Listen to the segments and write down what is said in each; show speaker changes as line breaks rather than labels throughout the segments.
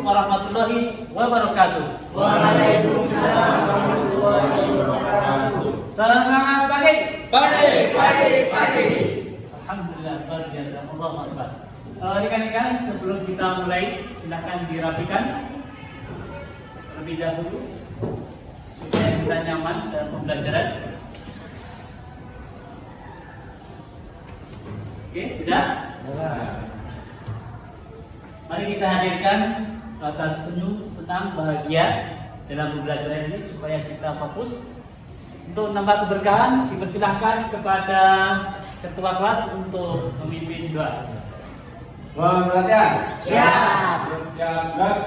warahmatullahi wabarakatuh.
Waalaikumsalam warahmatullahi wabarakatuh.
Selamat pagi.
Pagi.
Alhamdulillah, luar biasa. Allahu Akbar. Rekan-rekan, sebelum kita mulai, silakan dirapikan terlebih dahulu supaya kita nyaman dalam pembelajaran. Oke, sudah? Mari kita hadirkan rasa senyum, senang, bahagia dalam pembelajaran ini supaya kita fokus. Untuk nambah keberkahan, dipersilahkan kepada ketua kelas untuk memimpin doa.
Mohon perhatian.
Siap.
Siap, gerak.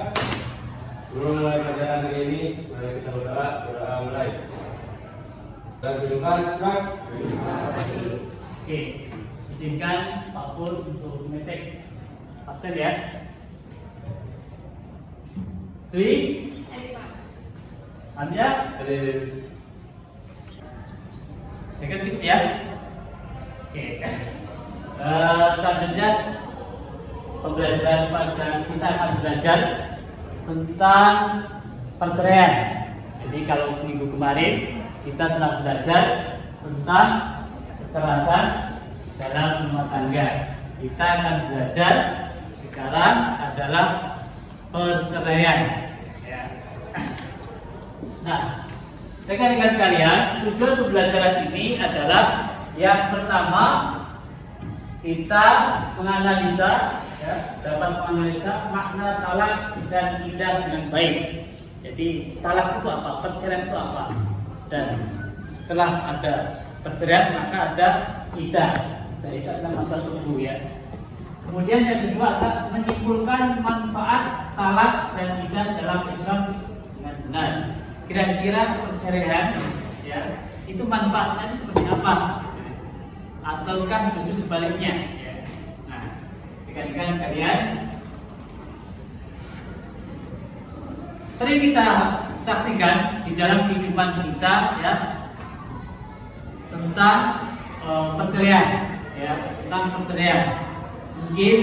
Mulai pelajaran hari ini, mari kita berdoa mulai. Dan tunjukkan, gerak.
Oke, izinkan Pak Pur untuk mengetik absen ya. Dwi, Amya, saya cukup ya. Oke, selanjutnya pembelajaran pada kita akan belajar tentang perceraian. Jadi kalau minggu kemarin kita telah belajar tentang kekerasan dalam rumah tangga. Kita akan belajar sekarang adalah perceraian. Ya. Nah, rekan-rekan sekalian, tujuan pembelajaran ini adalah yang pertama kita menganalisa, ya, dapat menganalisa makna talak dan idah dengan baik. Jadi talak itu apa? Perceraian itu apa? Dan setelah ada perceraian maka ada idah. Dari itu adalah masa tunggu ya. Kemudian yang kedua adalah menyimpulkan manfaat talak dan idah dalam Islam dengan benar. Kira-kira perceraian ya itu manfaatnya seperti apa? Ataukah justru sebaliknya? Ya. Nah, rekan-rekan sekalian, sering kita saksikan di dalam kehidupan kita ya tentang perceraian, ya tentang perceraian. Mungkin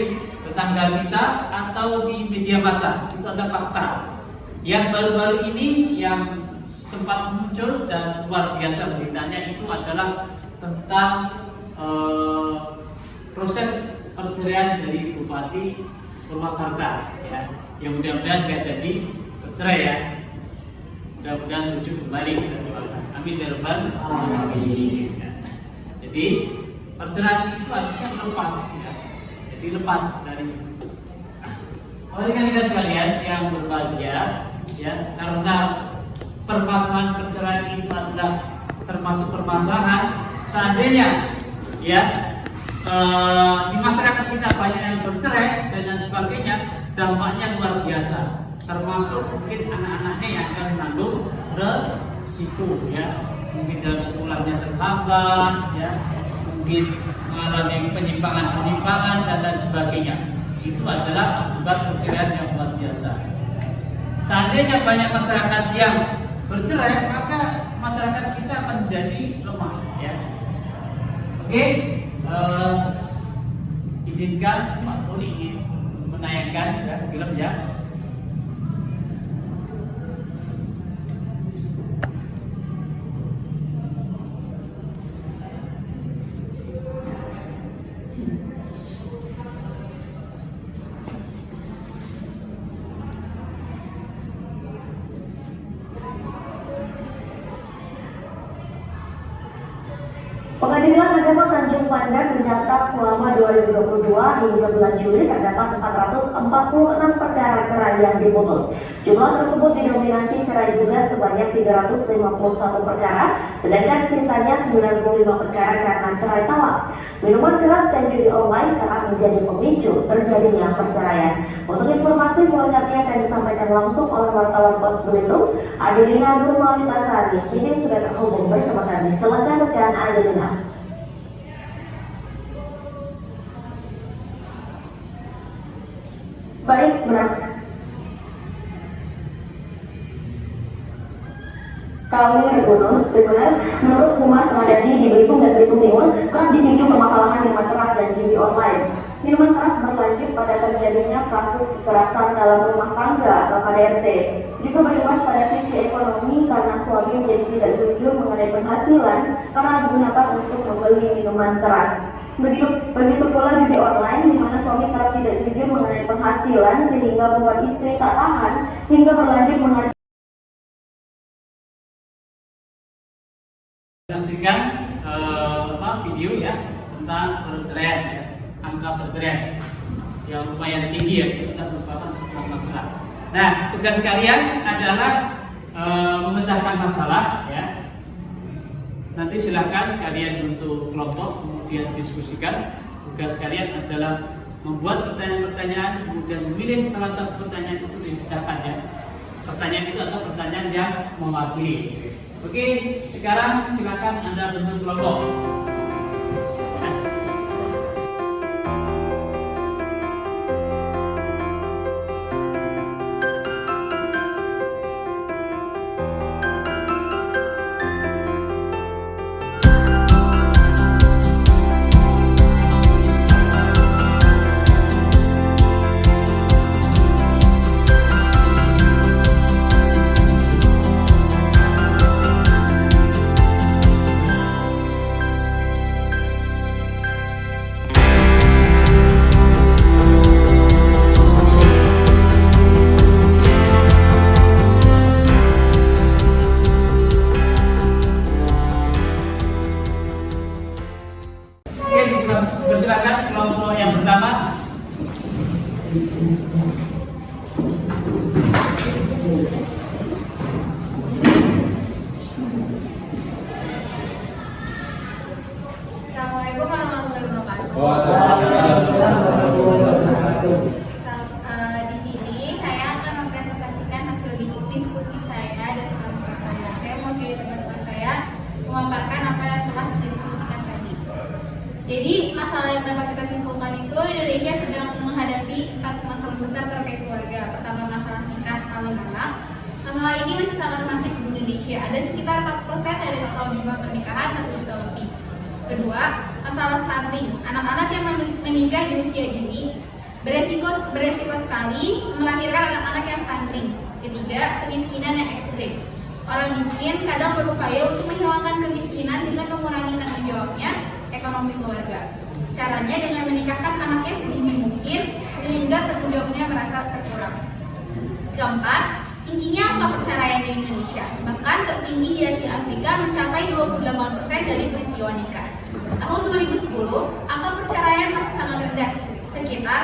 tetangga kita atau di media massa itu ada fakta. Yang baru-baru ini yang sempat muncul dan luar biasa beritanya itu adalah tentang proses perceraian dari Bupati Purwakarta ya, yang mudah-mudahan nggak jadi bercerai ya, mudah-mudahan rujuk kembali kita doakan. Amin ya rabbal alamin. Jadi perceraian itu artinya lepas ya, jadi lepas dari. Rekan-rekan sekalian yang berbahagia ya, karena permasalahan perceraian itu adalah termasuk permasalahan seandainya ya di masyarakat kita banyak yang bercerai dan lain sebagainya, dampaknya luar biasa, termasuk mungkin anak-anaknya yang akan menanggung resiko ya, mungkin dalam sekolahnya terhambat ya, mungkin mengalami penyimpangan dan lain sebagainya. Itu adalah akibat perceraian yang luar biasa. Seandainya banyak masyarakat yang bercerai, maka masyarakat kita akan menjadi lemah ya. Oke, izinkan Pak Pur ingin menayangkan ya, film ya.
Pengadilan Agama Tanjung Pandan mencatat selama 2022 hingga bulan Juli terdapat 446 perkara cerai yang diputus. Jumlah tersebut didominasi cerai gugat sebanyak 351 perkara, sedangkan sisanya 95 perkara karena cerai talak. Minuman keras dan judi online kerap menjadi pemicu terjadinya perceraian. Untuk informasi selengkapnya akan disampaikan langsung oleh wartawan Pos Belitung, Adelina Nurmalita Sari. Kini sudah terhubung bersama kami. Silakan rekan Adelina. Baik, Kalau ini benar, menurut Humas Madani di Belitung dan Belitung Timur telah dipicu permasalahan minuman keras dan judi online. Minuman keras berlanjut pada terjadinya kasus kekerasan dalam rumah tangga atau KDRT. Juga berimbas pada sisi ekonomi karena suami menjadi tidak jujur mengenai penghasilan karena digunakan untuk membeli minuman keras. Begitu pula judi online di mana suami kerap tidak jujur mengenai penghasilan sehingga membuat istri tak tahan hingga berlanjut mengadu.
Saksikan video ya tentang perceraian, ya. Angka perceraian yang lumayan tinggi ya, kita merupakan sebuah masalah. Nah, tugas kalian adalah memecahkan masalah ya. Nanti silahkan kalian bentuk kelompok kemudian diskusikan. Tugas kalian adalah membuat pertanyaan-pertanyaan kemudian memilih salah satu pertanyaan itu dipecahkan ya. Pertanyaan itu atau pertanyaan yang mewakili. Oke, sekarang silakan Anda bentuk kelompok. Persilakan kelompok yang pertama.
Assalamualaikum warahmatullahi wabarakatuh. Di sini saya akan mempresentasikan hasil diskusi saya dan teman-teman saya. Saya mewakili teman-teman saya memaparkan apa yang telah didiskusikan tadi. Jadi masalah yang dapat kita simpulkan itu Indonesia sedang menghadapi 4 masalah besar terkait keluarga. Pertama, masalah nikah kawin anak. Masalah ini masih sangat masif di Indonesia. Ada sekitar 4% dari total jumlah pernikahan 1 juta lebih. Kedua, masalah stunting. Anak-anak yang menikah di usia dini beresiko sekali melahirkan anak-anak yang stunting. Ketiga, kemiskinan yang ekstrim. Orang miskin kadang berupaya untuk menghilangkan kemiskinan dengan mengurangi tanggung jawabnya ekonomi keluarga. Caranya dengan menikahkan anaknya sedini mungkin sehingga tanggung jawabnya merasa terkurang. Keempat, tingginya angka perceraian di Indonesia, bahkan tertinggi di Asia Afrika mencapai 28% dari peristiwa nikah. Tahun 2010, angka perceraian masih sangat rendah, sekitar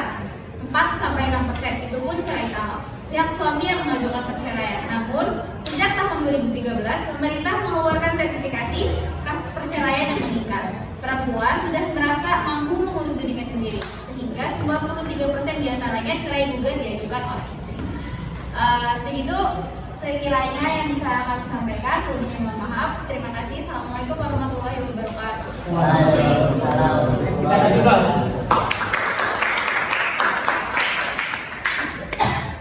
4-6%, itu pun cerai tamat. Pihak suami yang mengajukan perceraian. Namun, sejak tahun 2013, pemerintah mengeluarkan sertifikasi kasus perceraian yang meningkat. Perempuan sudah merasa mampu mengurus dirinya sendiri, sehingga 93% diantaranya cerai gugat diajukan oleh istri. Segitu sekiranya yang bisa kami sampaikan. Sebelumnya mohon maaf. Terima kasih. Assalamualaikum warahmatullahi wabarakatuh.
Waalaikumsalam.
Terima kasih, Bos.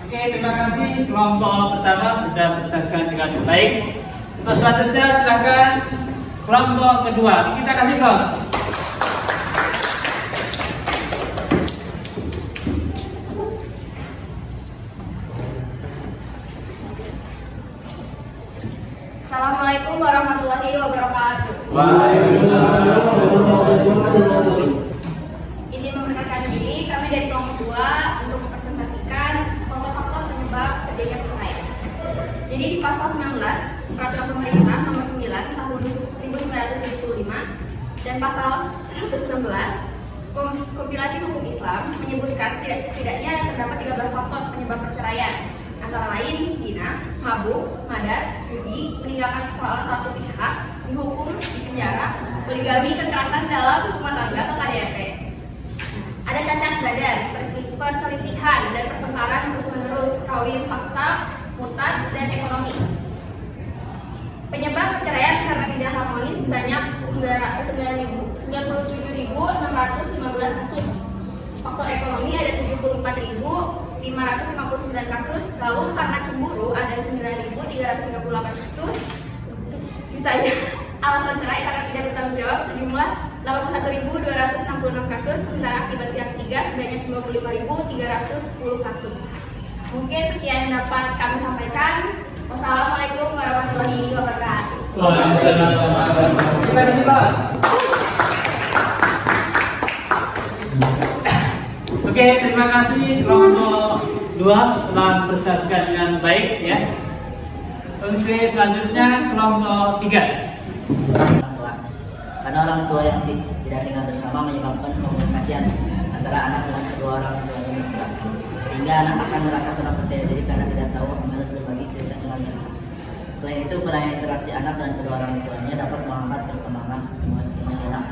Oke, terima kasih. Kelompok pertama sudah bersaksikan dengan baik. Untuk selanjutnya silakan kelompok kedua. Kita kasih Bos.
Assalamualaikum warahmatullahi wabarakatuh. Izin memperkenalkan diri, kami dari kelompok 2 untuk mempresentasikan faktor-faktor penyebab terjadinya perceraian. Jadi di pasal 19 Peraturan Pemerintah Nomor 9 Tahun 1975 dan pasal 116 Kompilasi Hukum Islam menyebutkan setidaknya terdapat 13 faktor penyebab perceraian, antara lain zina, mabuk, madar, judi, meninggalkan salah satu pihak, dihukum, dipenjara, poligami, kekerasan dalam rumah tangga atau KDRT. Ada cacat badan, perselisihan dan pertengkaran terus-menerus, kawin paksa, mutad, dan ekonomi. Penyebab perceraian karena tidak harmonis sebanyak 97.615 kasus. Faktor ekonomi ada 74.559 kasus, lalu karena cemburu ada 9.338 kasus. Sisanya alasan cerai karena tidak bertanggung jawab sejumlah 81.266 kasus, sementara akibat pihak ketiga sebanyak 25.310 kasus. Mungkin sekian dapat kami sampaikan. Wassalamualaikum warahmatullahi wabarakatuh.
Oke, terima kasih kelompok 2 telah berprestasikan dengan baik ya. Oke, selanjutnya kelompok 3.
Karena orang tua yang tidak tinggal bersama menyebabkan komunikasi antara anak dengan kedua orang tuanya berkurang, sehingga anak akan merasa kurang percaya diri karena tidak tahu harus berbagi cerita dengan siapa. Selain itu, kurangnya interaksi anak dengan kedua orang tuanya dapat menghambat perkembangan emosional.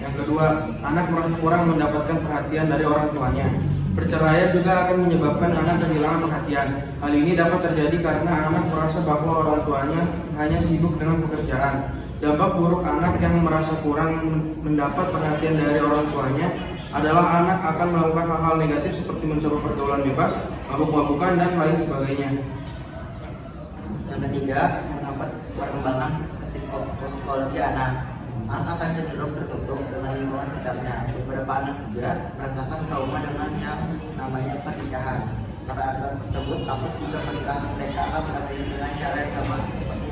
Yang kedua, anak merasa kurang mendapatkan perhatian dari orang tuanya. Perceraian juga akan menyebabkan anak kehilangan perhatian. Hal ini dapat terjadi karena anak merasa bahwa orang tuanya hanya sibuk dengan pekerjaan. Dampak buruk anak yang merasa kurang mendapat perhatian dari orang tuanya adalah anak akan melakukan hal-hal negatif seperti mencoba pergaulan bebas, mabuk-mabukan, dan lain sebagainya.
Yang ketiga, menghambat perkembangan psikologi anak. Anak akan cenderung tertutup dengan lingkungan sekitarnya. Beberapa anak juga merasakan trauma dengan yang namanya pernikahan. Para anak tersebut takut jika pernikahan mereka akan berakhir dengan cara yang sama seperti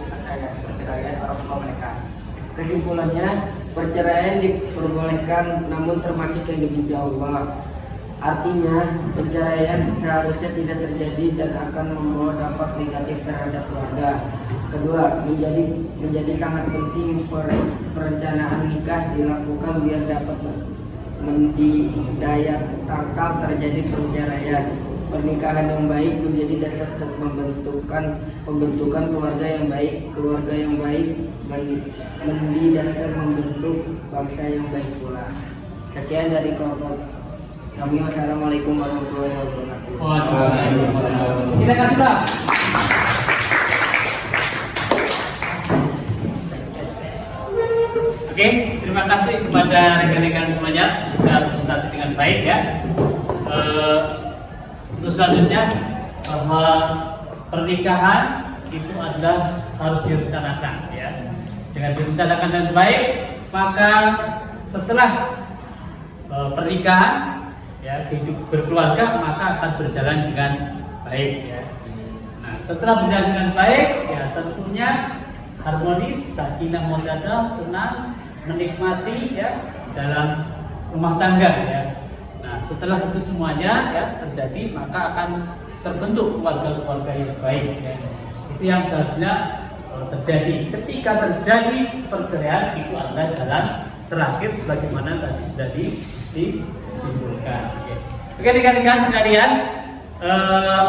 perceraian orang tua mereka.
Kesimpulannya, perceraian diperbolehkan namun termasuk yang dibenci Allah. Artinya, perceraian seharusnya tidak terjadi dan akan membawa dampak negatif terhadap keluarga. Kedua, menjadi sangat penting perencanaan nikah dilakukan biar dapat mendaya tangkal terjadi perceraian. Pernikahan yang baik menjadi dasar untuk pembentukan keluarga yang baik. Keluarga yang baik menjadi dasar membentuk bangsa yang baik pula. Sekian dari kelompok kami. Wassalamualaikum warahmatullahi wabarakatuh.
Waalaikumsalam. Kita kasih Pak. Oke, terima kasih kepada rekan-rekan semuanya sudah presentasi dengan baik ya. Untuk selanjutnya bahwa pernikahan itu adalah harus direncanakan ya. Dengan direncanakan dengan baik, maka setelah pernikahan ya, hidup berkeluarga maka akan berjalan dengan baik ya. Nah, setelah berjalan dengan baik ya tentunya harmonis, sakinah mawaddah, senang, menikmati ya dalam rumah tangga ya. Nah, setelah itu semuanya ya terjadi maka akan terbentuk keluarga-keluarga yang baik ya. Itu yang seharusnya terjadi. Ketika terjadi perceraian itu adalah jalan terakhir sebagaimana tadi sudah disimpulkan. Oke, rekan-rekan sekalian,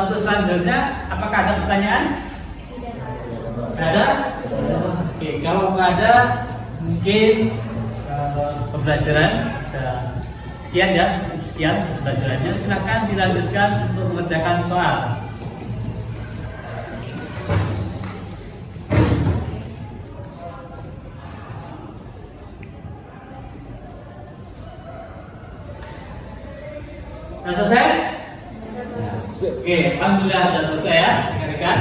untuk selanjutnya apakah ada pertanyaan? Ada? Oke, kalau nggak ada mungkin pembelajaran sekian ya, sekian pembelajarannya. Silakan dilanjutkan untuk mengerjakan soal. Sudah selesai? Oke, alhamdulillah sudah selesai ya, rekan-rekan.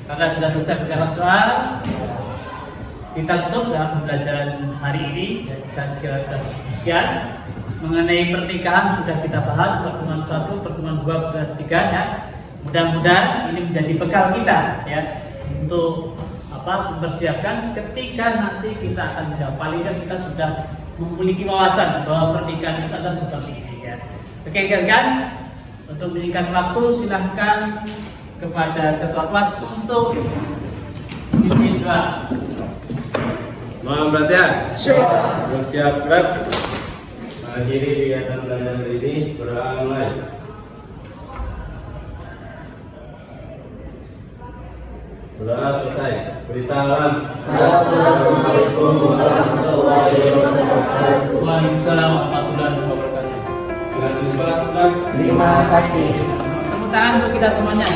Karena sudah selesai menjawab soal, kita tutup dalam pembelajaran hari ini. Saya kira sekian mengenai pernikahan sudah kita bahas pertemuan 1, pertemuan 2, pertemuan 3 ya. Mudah-mudahan ini menjadi bekal kita ya untuk mempersiapkan ketika nanti kita akan menjawab. Paling kan kita sudah memiliki wawasan bahwa pernikahan itu adalah seperti ini ya. Oke, kan? Untuk menyingkat waktu silahkan kepada ketua kelas untuk pimpin doa.
Mohon perhatian. Belum siap gerak. Akhiri kegiatan belajar hari ini. Berdoa mulai. Berdoa selesai. Beri salam.
Assalamualaikum warahmatullahi wabarakatuh.
Waalaikumsalam warahmatullahi wabarakatuh.
Selamat jumpa.
Terima kasih.
Tepuk tangan untuk kita semuanya.